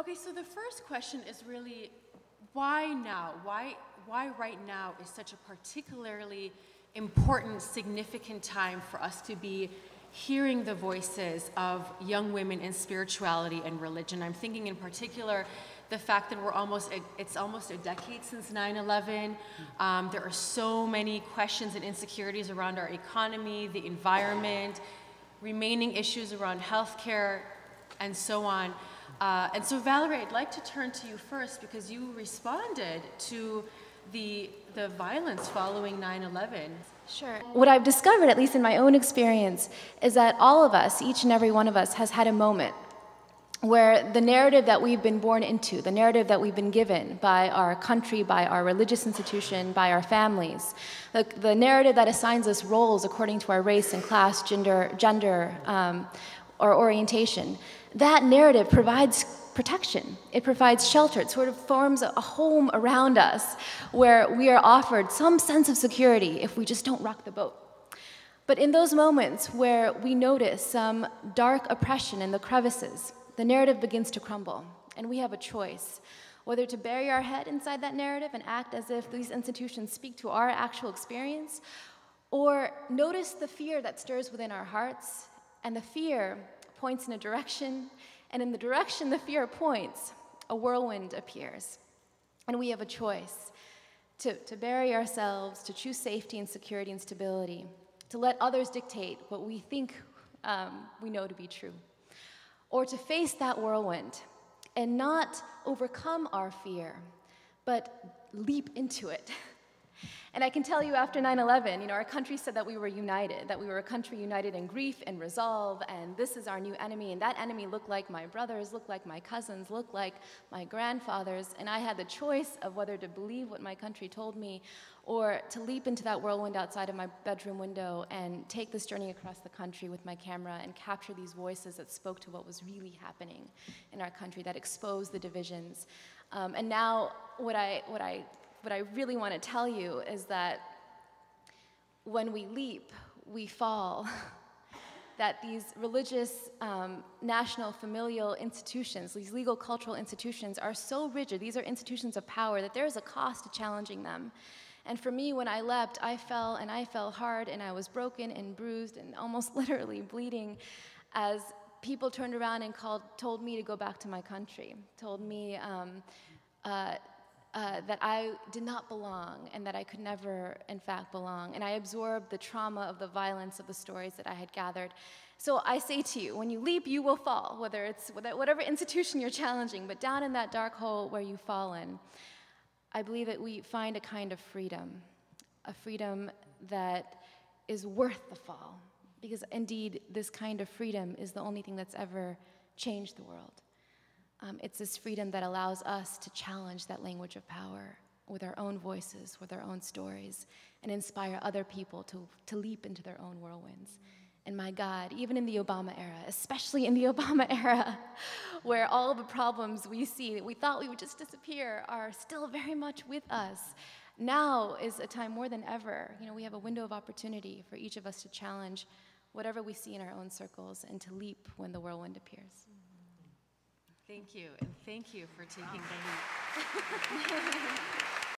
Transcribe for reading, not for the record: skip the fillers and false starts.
Okay, so the first question is really, why now? Why right now is such a particularly important, significant time for us to be hearing the voices of young women in spirituality and religion? I'm thinking in particular the fact that it's almost a decade since 9/11. There are so many questions and insecurities around our economy, the environment, remaining issues around healthcare, and so on. And so Valarie, I'd like to turn to you first because you responded to the violence following 9/11. Sure. What I've discovered, at least in my own experience, is that all of us, each and every one of us, has had a moment where the narrative that we've been born into, the narrative that we've been given by our country, by our religious institution, by our families, the narrative that assigns us roles according to our race and class, gender, or orientation, that narrative provides protection. It provides shelter. It sort of forms a home around us where we are offered some sense of security if we just don't rock the boat. But in those moments where we notice some dark oppression in the crevices, the narrative begins to crumble, and we have a choice, whether to bury our head inside that narrative and act as if these institutions speak to our actual experience, or notice the fear that stirs within our hearts, and the fear points in a direction, and in the direction the fear points, a whirlwind appears. And we have a choice to bury ourselves, to choose safety and security and stability, to let others dictate what we think we know to be true, or to face that whirlwind and not overcome our fear, but leap into it. And I can tell you after 9/11, our country said that we were united, that we were a country united in grief and resolve, and this is our new enemy, and that enemy looked like my brothers, looked like my cousins, looked like my grandfathers, and I had the choice of whether to believe what my country told me or to leap into that whirlwind outside of my bedroom window and take this journey across the country with my camera and capture these voices that spoke to what was really happening in our country, that exposed the divisions. And now what I really want to tell you is that when we leap, we fall. That these religious, national, familial institutions, these legal, cultural institutions are so rigid, these are institutions of power, that there is a cost to challenging them. And for me, when I leapt, I fell, and I fell hard, and I was broken and bruised and almost literally bleeding as people turned around and told me to go back to my country, told me that I did not belong and that I could never, in fact, belong. And I absorbed the trauma of the violence of the stories that I had gathered. So I say to you, when you leap, you will fall, whether it's whatever institution you're challenging, but down in that dark hole where you've fallen, I believe that we find a kind of freedom, a freedom that is worth the fall, because indeed, this kind of freedom is the only thing that's ever changed the world. It's this freedom that allows us to challenge that language of power with our own voices, with our own stories, and inspire other people to leap into their own whirlwinds. And my God, even in the Obama era, especially in the Obama era, where all the problems we see that we thought we would just disappear are still very much with us, now is a time more than ever. We have a window of opportunity for each of us to challenge whatever we see in our own circles and to leap when the whirlwind appears. Thank you, and thank you for taking the leap.